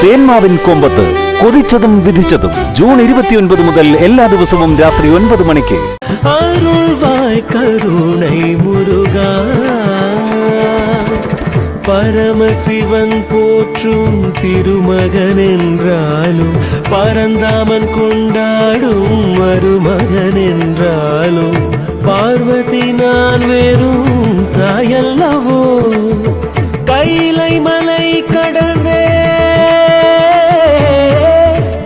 തേന്മാവിൻ കൊമ്പത്ത് കൊതിച്ചതും വിധിച്ചതും June 29 മുതൽ എല്ലാ ദിവസവും രാത്രി 9 മണിക്ക്. കരുണை മുരുകാ பரமசிவன் போற்றும் திருமகன் என்றாலும் பரந்தாமன் கொண்டாடும் மருமகன் என்றாலும் பார்வதி நான் வெறும் தாயல்லவோ கைலை மலை கடந்தே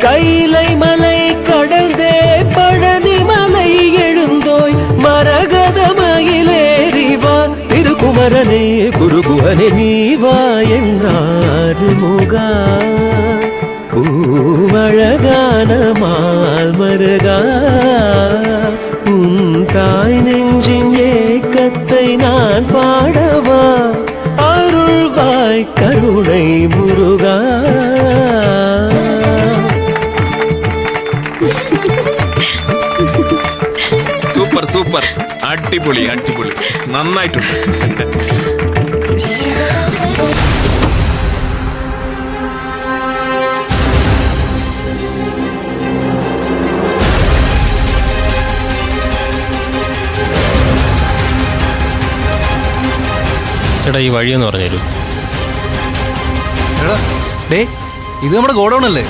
கைலை மலை கடந்தே பழனி மலை எழுந்தோய் மரகத மயிலேறிவா திருக்குமரனே குருகுவனே நீவா என்றாரு முகா பூவழகான மால் மருகா உன் தாய் நெஞ்சின் ஏக்கத்தை நான் பாடவா அருள்வாய் கருணை முருகா. സൂപ്പർ സൂപ്പർ, അടിപൊളി അടിപൊളി, നന്നായിട്ടുണ്ട്. ചേട്ടാ ഈ വഴിയെന്ന് പറഞ്ഞു തരൂ. എടാ ഡേ, ഇത് നമ്മുടെ ഗോഡൗൺ അല്ലേ?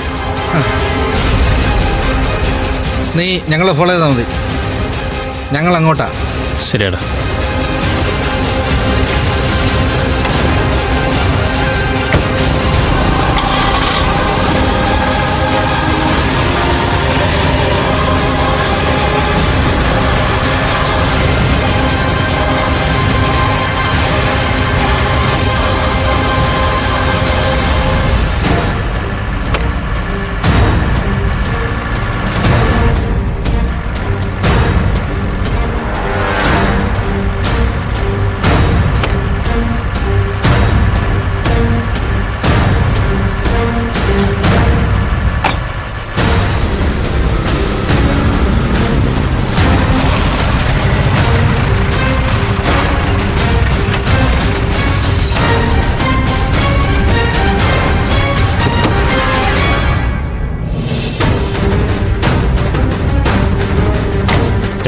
നീ ഞങ്ങളെ ഫോളോ ചെയ്താൽ മതി, ഞങ്ങൾ അങ്ങോട്ടാ. ശരിയാടാ.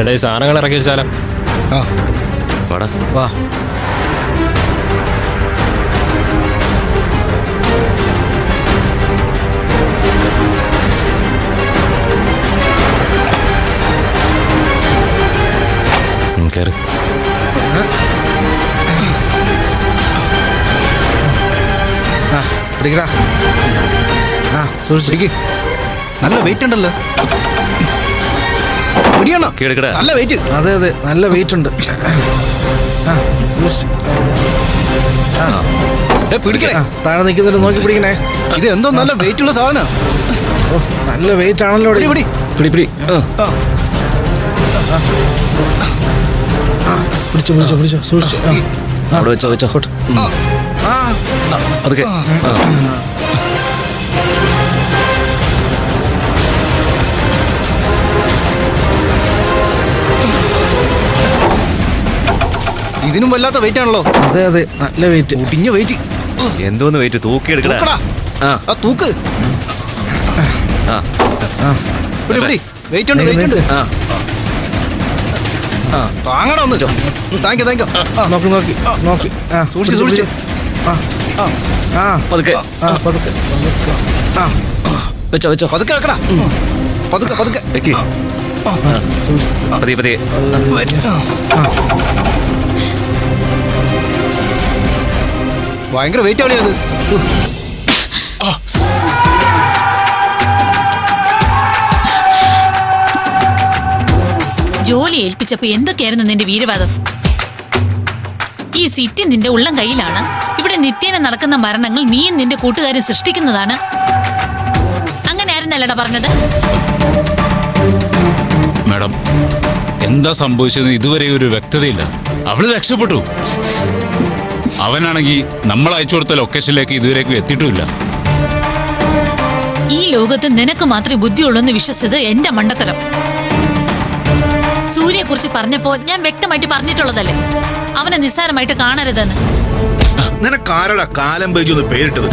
ചേട്ടാ ഈ സാധനങ്ങൾ ഇറക്കി വെച്ചാലോ? ആ വാടാ വാ. കയറി. ആ പിടിക്കടാ. ആ സൂക്ഷിച്ചിരിക്ക്, നല്ല വെയിറ്റ് ഉണ്ടല്ലോ. പിടിയണോ? നല്ല വെയിറ്റ്. അതെ അതെ, നല്ല വെയിറ്റ് ഉണ്ട്. പിടിക്കണേ, താഴെ നിൽക്കുന്നുണ്ട്, നോക്കി പിടിക്കണേ. ഇത് എന്തോ നല്ല വെയിറ്റ് ഉള്ള സാധനം. നല്ല വെയിറ്റ് ആണല്ലോ. പിടി പിടി പിടി. പിടിച്ചോ പിടിച്ചോ പിടിച്ചോ, സൂക്ഷിച്ചു. അവിടെ വെച്ചോ വെച്ചോ. അതൊക്കെ ഇതിനും വല്ലാത്ത വെയിറ്റ് ആണല്ലോ. അതെ അതെ, നല്ല വെയിറ്റ്, ഒടിഞ്ഞ വെയിറ്റ്. എന്തോന്ന് വെയിറ്റ്, തൂക്കിയെടുക്കടാ. ആ തൂക്ക്. വെയിറ്റ് ഉണ്ട്, വെയിറ്റ് ഉണ്ട്. താങ്ങടാ ഒന്ന്. Thank you. നോക്കി നോക്കി നോക്കി, സൂക്ഷിച്ച് സൂക്ഷിച്ച്. പതുക്കെ പതുക്കെ വെച്ചോ വെച്ചോ. പതുക്കെ വെക്കടാ, പതുക്കെ പതുക്കെ. പതിയെ പതിയെ. ഭയങ്കര വെയിറ്റ് ആവില്ലേ അത്? ജോലി ഏൽപ്പിച്ചപ്പോ എന്തൊക്കെയായിരുന്നു നിന്റെ വീരവാദം? ഈ സിറ്റി നിന്റെ ഉള്ളം കയ്യിലാണ്. ഇവിടെ നിത്യേന നടക്കുന്ന മരണങ്ങൾ നീയും നിന്റെ കൂട്ടുകാരും സൃഷ്ടിക്കുന്നതാണ്. അങ്ങനെ ആയിരുന്നല്ലടാ പറഞ്ഞത്? മാഡം, എന്താ സംഭവിച്ചതെന്ന് ഇതുവരെ ഒരു വ്യക്തതയില്ല. അവള് രക്ഷപ്പെട്ടു. അവനാണെങ്കിൽ നമ്മൾ അയച്ചു കൊടുത്ത ലൊക്കേഷനിലേക്ക് ഇതുവരേക്കും എത്തിയിട്ടുമില്ല. ഈ ലോകത്ത് നിനക്ക് മാത്രമേ ബുദ്ധിയുള്ളൂ എന്ന് വിശ്വസിച്ചത് എന്റെ മണ്ടത്തരം. സൂര്യയെ കുറിച്ച് പറഞ്ഞപ്പോ ഞാൻ വ്യക്തമായിട്ട് പറഞ്ഞിട്ടുള്ളതല്ലേ അവനെ നിസ്സാരമായിട്ട് കാണരുതെന്ന്. നിനക്കാരടാ കാലം പേജ് ഒന്ന് പേരിട്ടത്?